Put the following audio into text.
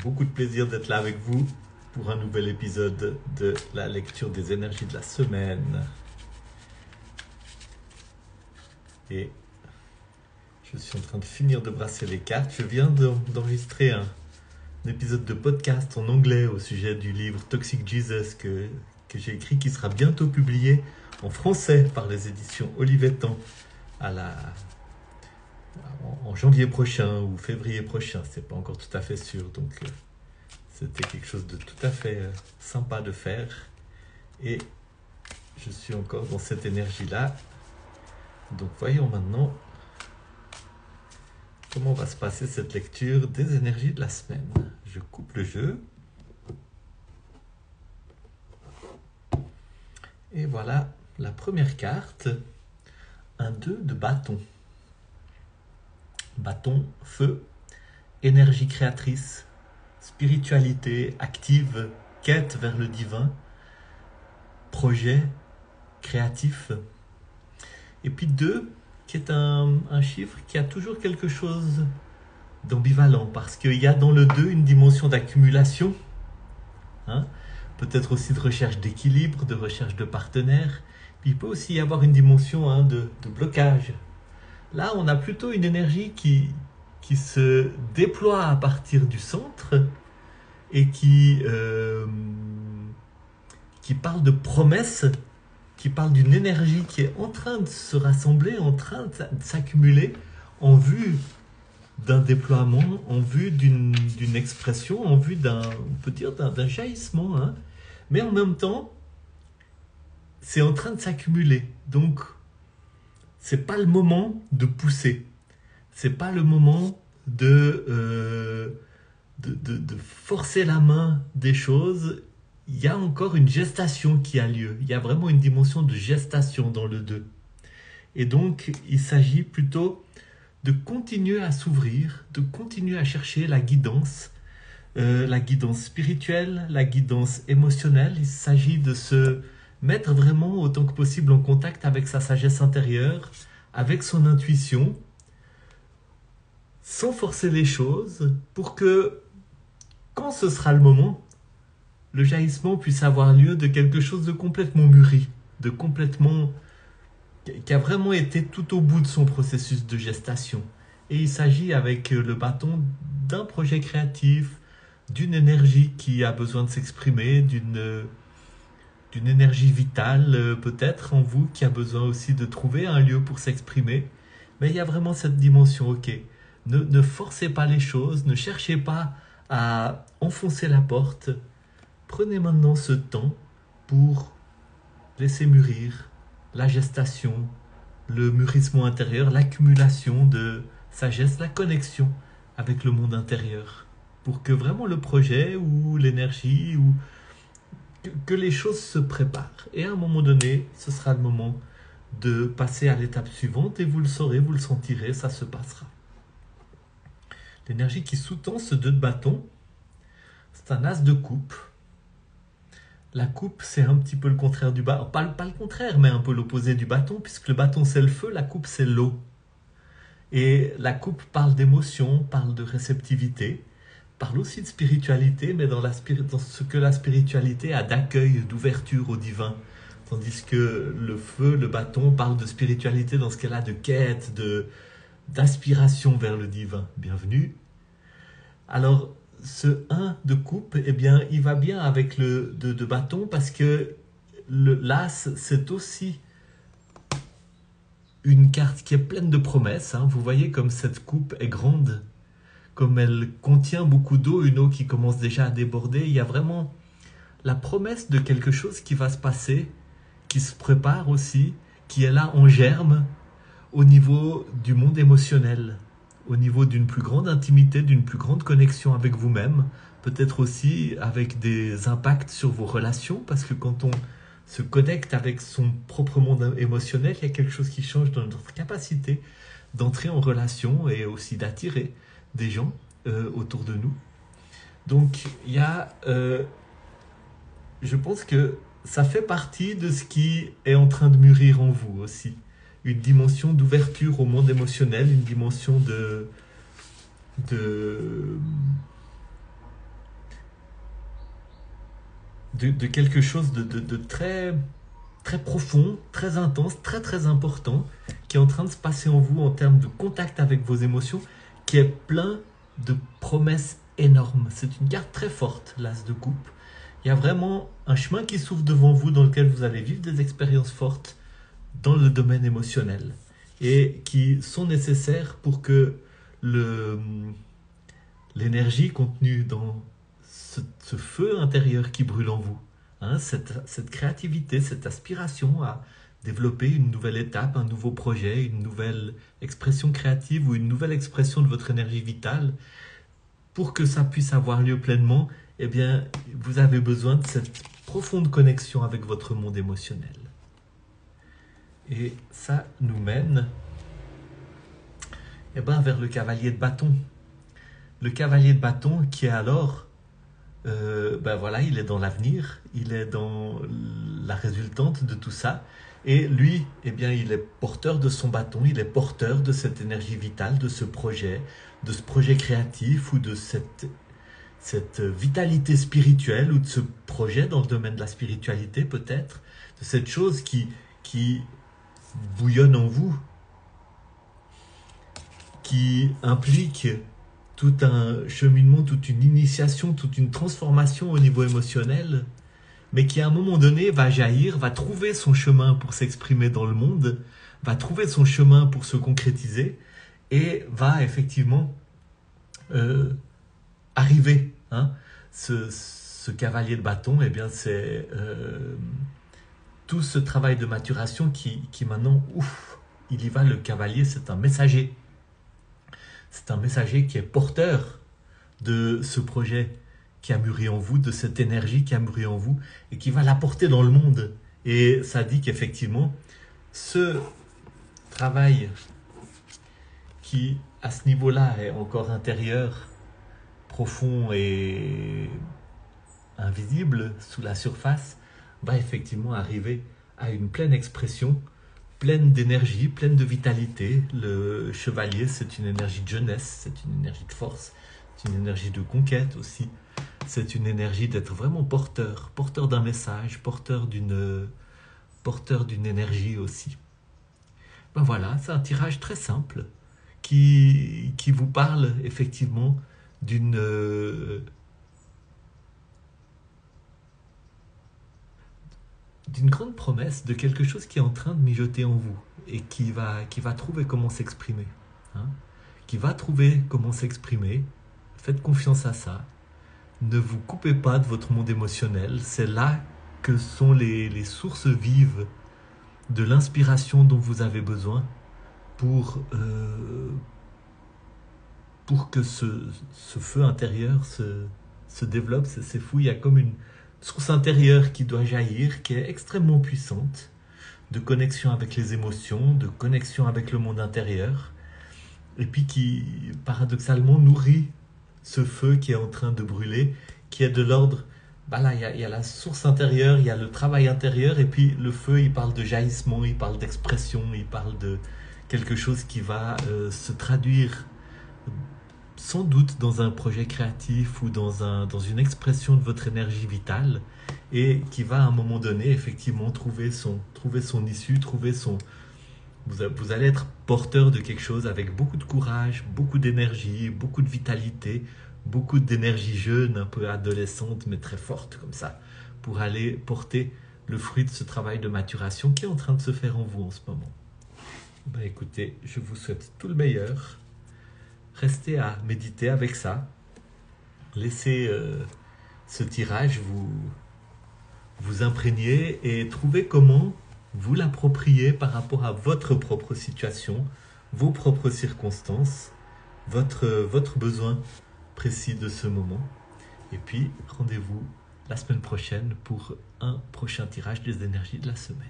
Beaucoup de plaisir d'être là avec vous pour un nouvel épisode de la lecture des énergies de la semaine. Et je suis en train de finir de brasser les cartes. Je viens d'enregistrer un épisode de podcast en anglais au sujet du livre Toxic Jesus que j'ai écrit, qui sera bientôt publié en français par les éditions Olivetan en janvier prochain ou février prochain. C'est pas encore tout à fait sûr, donc c'était quelque chose de tout à fait sympa de faire. Et je suis encore dans cette énergie-là. Donc voyons maintenant comment va se passer cette lecture des énergies de la semaine. Je coupe le jeu. Et voilà la première carte, un 2 de bâton. Bâton, feu, énergie créatrice, spiritualité active, quête vers le divin, projet créatif. Et puis 2, qui est un chiffre qui a toujours quelque chose d'ambivalent, parce qu'il y a dans le 2 une dimension d'accumulation, peut-être aussi de recherche d'équilibre, de recherche de partenaires. Puis il peut aussi y avoir une dimension de blocage. Là, on a plutôt une énergie qui se déploie à partir du centre et qui parle de promesses, qui parle d'une énergie qui est en train de se rassembler, en train de s'accumuler en vue d'un déploiement, en vue d'une expression, en vue on peut dire d'un jaillissement. Mais en même temps, c'est en train de s'accumuler. Donc, c'est pas le moment de pousser. C'est pas le moment de forcer la main des choses. Il y a encore une gestation qui a lieu. Il y a vraiment une dimension de gestation dans le 2. Et donc, il s'agit plutôt de continuer à s'ouvrir, de continuer à chercher la guidance spirituelle, la guidance émotionnelle. Il s'agit de se mettre vraiment autant que possible en contact avec sa sagesse intérieure, avec son intuition, sans forcer les choses, pour que, quand ce sera le moment, le jaillissement puisse avoir lieu de quelque chose de complètement mûri, qui a vraiment été tout au bout de son processus de gestation. Et il s'agit avec le bâton d'un projet créatif, d'une énergie qui a besoin de s'exprimer, d'une énergie vitale peut-être en vous, qui a besoin aussi de trouver un lieu pour s'exprimer. Mais il y a vraiment cette dimension, ok. Ne forcez pas les choses, ne cherchez pas à enfoncer la porte. Prenez maintenant ce temps pour laisser mûrir la gestation, le mûrissement intérieur, l'accumulation de sagesse, la connexion avec le monde intérieur, pour que vraiment le projet ou l'énergie ou que les choses se préparent. Et à un moment donné, ce sera le moment de passer à l'étape suivante, et vous le saurez, vous le sentirez, ça se passera. L'énergie qui sous-tend ce 2 de bâton, c'est un as de coupe. La coupe, c'est un petit peu le contraire du bâton. Pas le contraire, mais un peu l'opposé du bâton, puisque le bâton, c'est le feu, la coupe, c'est l'eau. Et la coupe parle d'émotion, parle de réceptivité, parle aussi de spiritualité, mais dans ce que la spiritualité a d'accueil, d'ouverture au divin. Tandis que le feu, le bâton, parle de spiritualité dans ce qu'elle a de quête, d'aspiration vers le divin. Bienvenue. Alors, ce 1 de coupe, eh bien, il va bien avec le 2 de bâton, parce que l'as, c'est aussi une carte qui est pleine de promesses. Vous voyez comme cette coupe est grande, comme elle contient beaucoup d'eau, une eau qui commence déjà à déborder. Il y a vraiment la promesse de quelque chose qui va se passer, qui se prépare aussi, qui est là en germe au niveau du monde émotionnel, au niveau d'une plus grande intimité, d'une plus grande connexion avec vous-même, peut-être aussi avec des impacts sur vos relations, parce que quand on se connecte avec son propre monde émotionnel, il y a quelque chose qui change dans notre capacité d'entrer en relation et aussi d'attirer des gens autour de nous. Donc, il y a... je pense que ça fait partie de ce qui est en train de mûrir en vous aussi. Une dimension d'ouverture au monde émotionnel, une dimension de quelque chose de très, très profond, très intense, très très important, qui est en train de se passer en vous en termes de contact avec vos émotions, qui est plein de promesses énormes. C'est une carte très forte, l'As de coupe. Il y a vraiment un chemin qui s'ouvre devant vous dans lequel vous allez vivre des expériences fortes dans le domaine émotionnel et qui sont nécessaires pour que l'énergie contenue dans ce feu intérieur qui brûle en vous, hein, cette créativité, cette aspiration à développer une nouvelle étape, un nouveau projet, une nouvelle expression créative ou une nouvelle expression de votre énergie vitale, pour que ça puisse avoir lieu pleinement, eh bien, vous avez besoin de cette profonde connexion avec votre monde émotionnel. Et ça nous mène vers le cavalier de bâton. Le cavalier de bâton qui est alors, il est dans l'avenir, il est dans la résultante de tout ça. Et lui, il est porteur de son bâton, il est porteur de cette énergie vitale, de ce projet créatif ou de cette vitalité spirituelle ou de ce projet dans le domaine de la spiritualité peut-être, de cette chose qui bouillonne en vous, qui implique tout un cheminement, toute une initiation, toute une transformation au niveau émotionnel, mais qui à un moment donné va jaillir, va trouver son chemin pour s'exprimer dans le monde, va trouver son chemin pour se concrétiser et va effectivement arriver. Hein. Ce cavalier de bâton, c'est tout ce travail de maturation qui maintenant, il y va, le cavalier, c'est un messager. C'est un messager qui est porteur de ce projet qui a mûri en vous, de cette énergie qui a mûri en vous et qui va l'apporter dans le monde. Et ça dit qu'effectivement, ce travail qui, à ce niveau-là, est encore intérieur, profond et invisible sous la surface, va effectivement arriver à une pleine expression, pleine d'énergie, pleine de vitalité. Le chevalier, c'est une énergie de jeunesse, c'est une énergie de force, c'est une énergie de conquête aussi. C'est une énergie d'être vraiment porteur d'un message, porteur d'une énergie aussi. Voilà, c'est un tirage très simple qui vous parle effectivement d'une grande promesse, de quelque chose qui est en train de mijoter en vous et qui va trouver comment s'exprimer. Hein, qui va trouver comment s'exprimer. Faites confiance à ça. Ne vous coupez pas de votre monde émotionnel. C'est là que sont les sources vives de l'inspiration dont vous avez besoin pour que ce feu intérieur se développe. C'est fou, il y a comme une source intérieure qui doit jaillir, qui est extrêmement puissante, de connexion avec les émotions, de connexion avec le monde intérieur, et puis qui, paradoxalement, nourrit ce feu qui est en train de brûler, qui est de l'ordre, il y a la source intérieure, il y a le travail intérieur, et puis le feu, il parle de jaillissement, il parle d'expression, il parle de quelque chose qui va se traduire sans doute dans un projet créatif ou dans une expression de votre énergie vitale, et qui va à un moment donné effectivement trouver son issue, vous allez être porteur de quelque chose avec beaucoup de courage, beaucoup d'énergie, beaucoup de vitalité, beaucoup d'énergie jeune, un peu adolescente, mais très forte comme ça, pour aller porter le fruit de ce travail de maturation qui est en train de se faire en vous en ce moment. Écoutez, je vous souhaite tout le meilleur. Restez à méditer avec ça. Laissez ce tirage vous imprégner et trouvez comment vous l'approprier par rapport à votre propre situation, vos propres circonstances, votre besoin précis de ce moment. Et puis, rendez-vous la semaine prochaine pour un prochain tirage des énergies de la semaine.